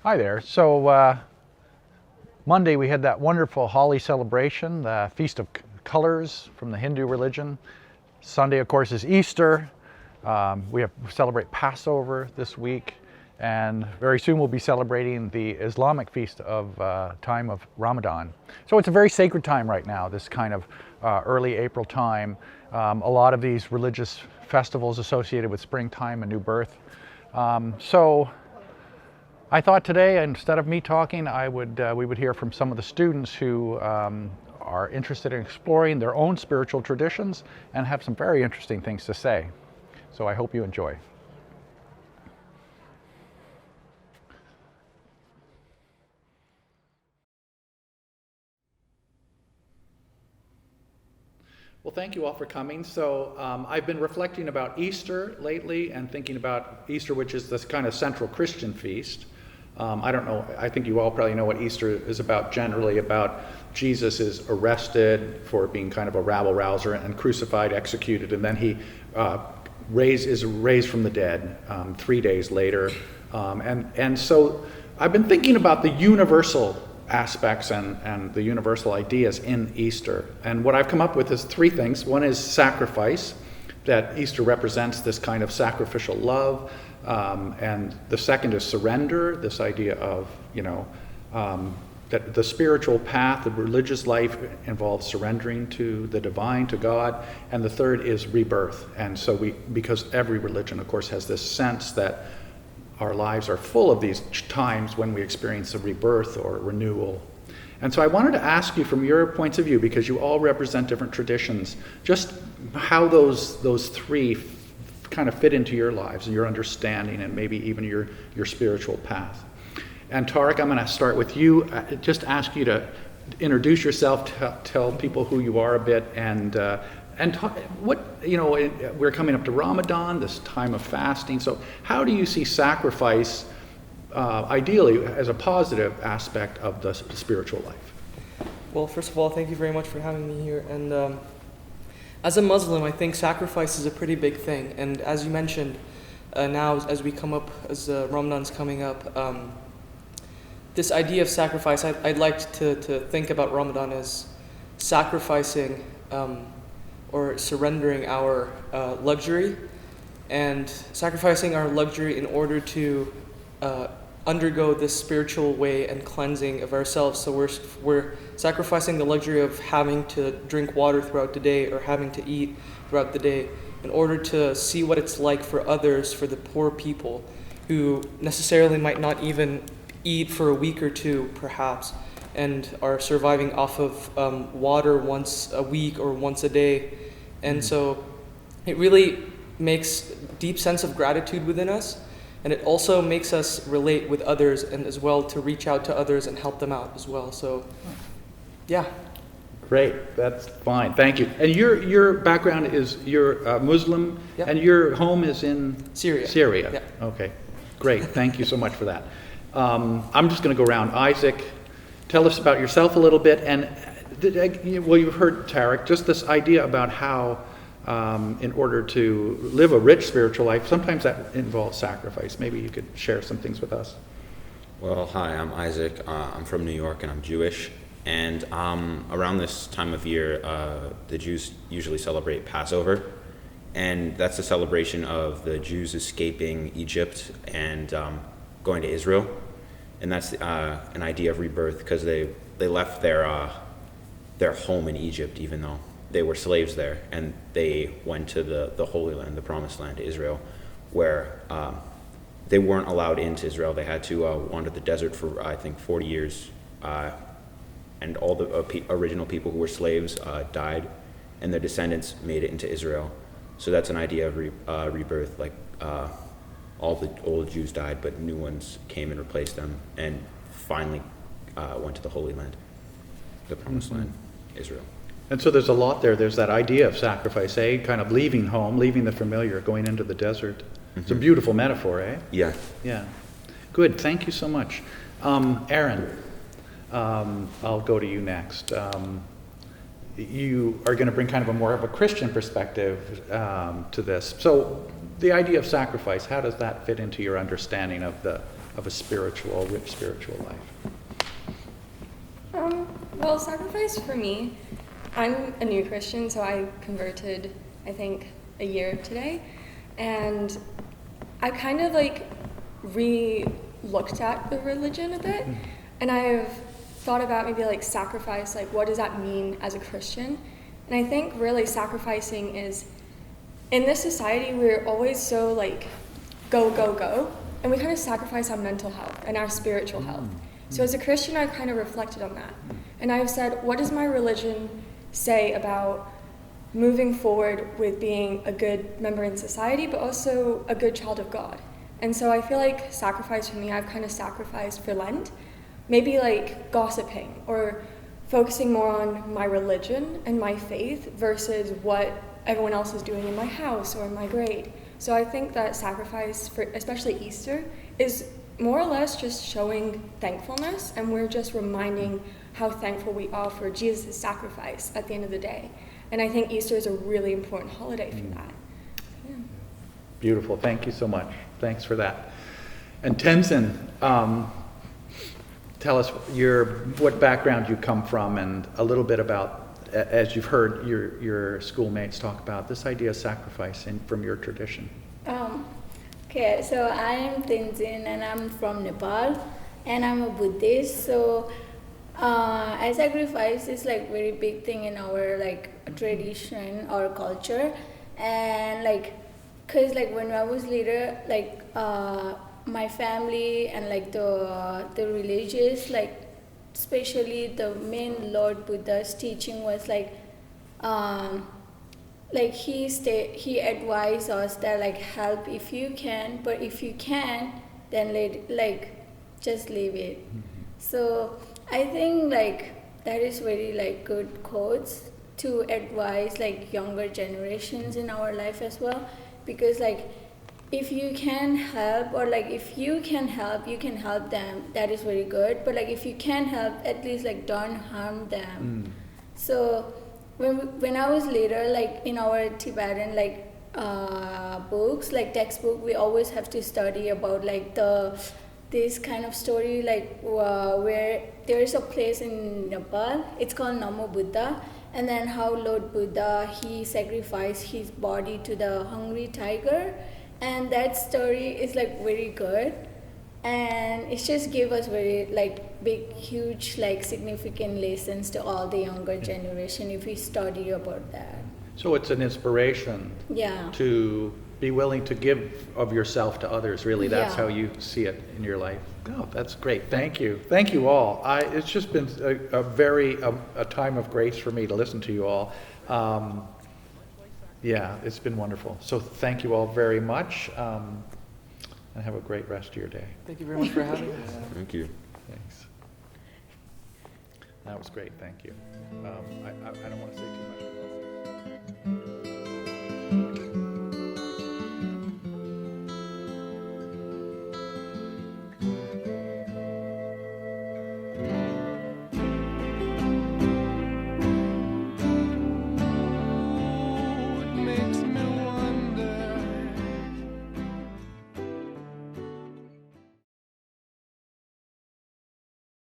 Hi there. Monday we had that wonderful Holi celebration, the Feast of Colors from the Hindu religion. Sunday, of course, is Easter. We celebrate Passover this week, and very soon we'll be celebrating the Islamic feast of time of Ramadan. So it's a very sacred time right now, this kind of early April time. A lot of these religious festivals associated with springtime and new birth. So I thought today, instead of me talking, we would hear from some of the students who are interested in exploring their own spiritual traditions and have some very interesting things to say. So I hope you enjoy. Well, thank you all for coming. So I've been reflecting about Easter lately and thinking about Easter, which is this kind of central Christian feast. I don't know, I think you all probably know what Easter is about, generally about Jesus is arrested for being kind of a rabble-rouser and crucified, executed, and then he is raised from the dead 3 days later. And so I've been thinking about the universal aspects and the universal ideas in Easter. And what I've come up with is three things. One is sacrifice, that Easter represents this kind of sacrificial love. And the second is surrender, this idea of, that the spiritual path, the religious life involves surrendering to the divine, to God. And the third is rebirth. And so because every religion, of course, has this sense that our lives are full of these times when we experience a rebirth or renewal. And so I wanted to ask you from your points of view, because you all represent different traditions, just how those three kind of fit into your lives and your understanding and maybe even your spiritual path. And Tarek, I'm going to start with you. Just ask you to introduce yourself, tell people who you are a bit, and talk, we're coming up to Ramadan, this time of fasting. So how do you see sacrifice ideally as a positive aspect of the spiritual life? Well, first of all, thank you very much for having me here. And as a Muslim, I think sacrifice is a pretty big thing. And as you mentioned, now as we come up, as Ramadan's coming up, this idea of sacrifice, I'd like to think about Ramadan as sacrificing or surrendering our luxury and sacrificing our luxury in order to undergo this spiritual way and cleansing of ourselves. So we're sacrificing the luxury of having to drink water throughout the day or having to eat throughout the day in order to see what it's like for others, for the poor people who necessarily might not even eat for a week or two perhaps and are surviving off of water once a week or once a day. And so it really makes a deep sense of gratitude within us. And it also makes us relate with others and as well to reach out to others and help them out as well. So, yeah. Great, that's fine, thank you. And your background is you're Muslim, Yep. And your home is in Syria. Syria. Yeah. Okay, great, thank you so much for that. I'm just going to go around. Isaac, tell us about yourself a little bit. And you've heard Tarek, just this idea about how in order to live a rich spiritual life, sometimes that involves sacrifice. Maybe you could share some things with us. Well, hi, I'm Isaac. I'm from New York and I'm Jewish. And around this time of year, the Jews usually celebrate Passover. And that's a celebration of the Jews escaping Egypt and going to Israel. And that's an idea of rebirth because they left their home in Egypt, even though they were slaves there, and they went to the Holy Land, the Promised Land, Israel, where they weren't allowed into Israel. They had to wander the desert for, I think, 40 years, and all the original people who were slaves died, and their descendants made it into Israel. So that's an idea of rebirth, like all the old Jews died, but new ones came and replaced them, and finally went to the Holy Land, the Promised Land, Israel. And so there's a lot there. There's that idea of sacrifice, kind of leaving home, leaving the familiar, going into the desert. Mm-hmm. It's a beautiful metaphor, eh? Yeah. Yeah. Good. Thank you so much. Erin, I'll go to you next. You are going to bring kind of more of a Christian perspective to this. So the idea of sacrifice, how does that fit into your understanding of the of a spiritual, rich spiritual life? Well, sacrifice for me, I'm a new Christian, so I converted, I think, a year today. And I kind of like re-looked at the religion a bit. And I've thought about maybe like sacrifice, like what does that mean as a Christian? And I think really sacrificing is, in this society, we're always so like go, go, go. And we kind of sacrifice our mental health and our spiritual health. So as a Christian, I've kind of reflected on that. And I've said, what does my religion say about moving forward with being a good member in society, but also a good child of God? And so I feel like sacrifice for me, I've kind of sacrificed for Lent, maybe like gossiping or focusing more on my religion and my faith versus what everyone else is doing in my house or in my grade. So I think that sacrifice, for especially Easter, is more or less just showing thankfulness, and we're just reminding how thankful we are for Jesus' sacrifice at the end of the day. And I think Easter is a really important holiday for that. Yeah. Beautiful. Thank you so much. Thanks for that. And Tenzin, tell us what background you come from and a little bit about, as you've heard your schoolmates talk about, this idea of sacrificing from your tradition. Okay, so I am Tenzin and I'm from Nepal and I'm a Buddhist. So sacrifice is like very big thing in our like tradition or culture, and like cause like when I was little, like my family and like the religious, like especially the main Lord Buddha's teaching was like he advised us that like help if you can, but if you can't, then just leave it. So I think like that is very like good quotes to advise like younger generations in our life as well, because like if you can help, or like if you can help, you can help them, that is very good, but like if you can't help, at least like don't harm them. So when I was little, like in our Tibetan like books, like textbook, we always have to study about like this kind of story, like where there is a place in Nepal, it's called Namo Buddha, and then how Lord Buddha, he sacrificed his body to the hungry tiger, and that story is like very good, and it just gave us very like big, huge, like significant lessons to all the younger generation if we study about that. So it's an inspiration to be willing to give of yourself to others, really. That's how you see it in your life. Oh, that's great. Thank you. Thank you all. It's just been a time of grace for me to listen to you all. It's been wonderful. So thank you all very much, and have a great rest of your day. Thank you very much for having us. Thank you. Thanks. That was great. Thank you. I don't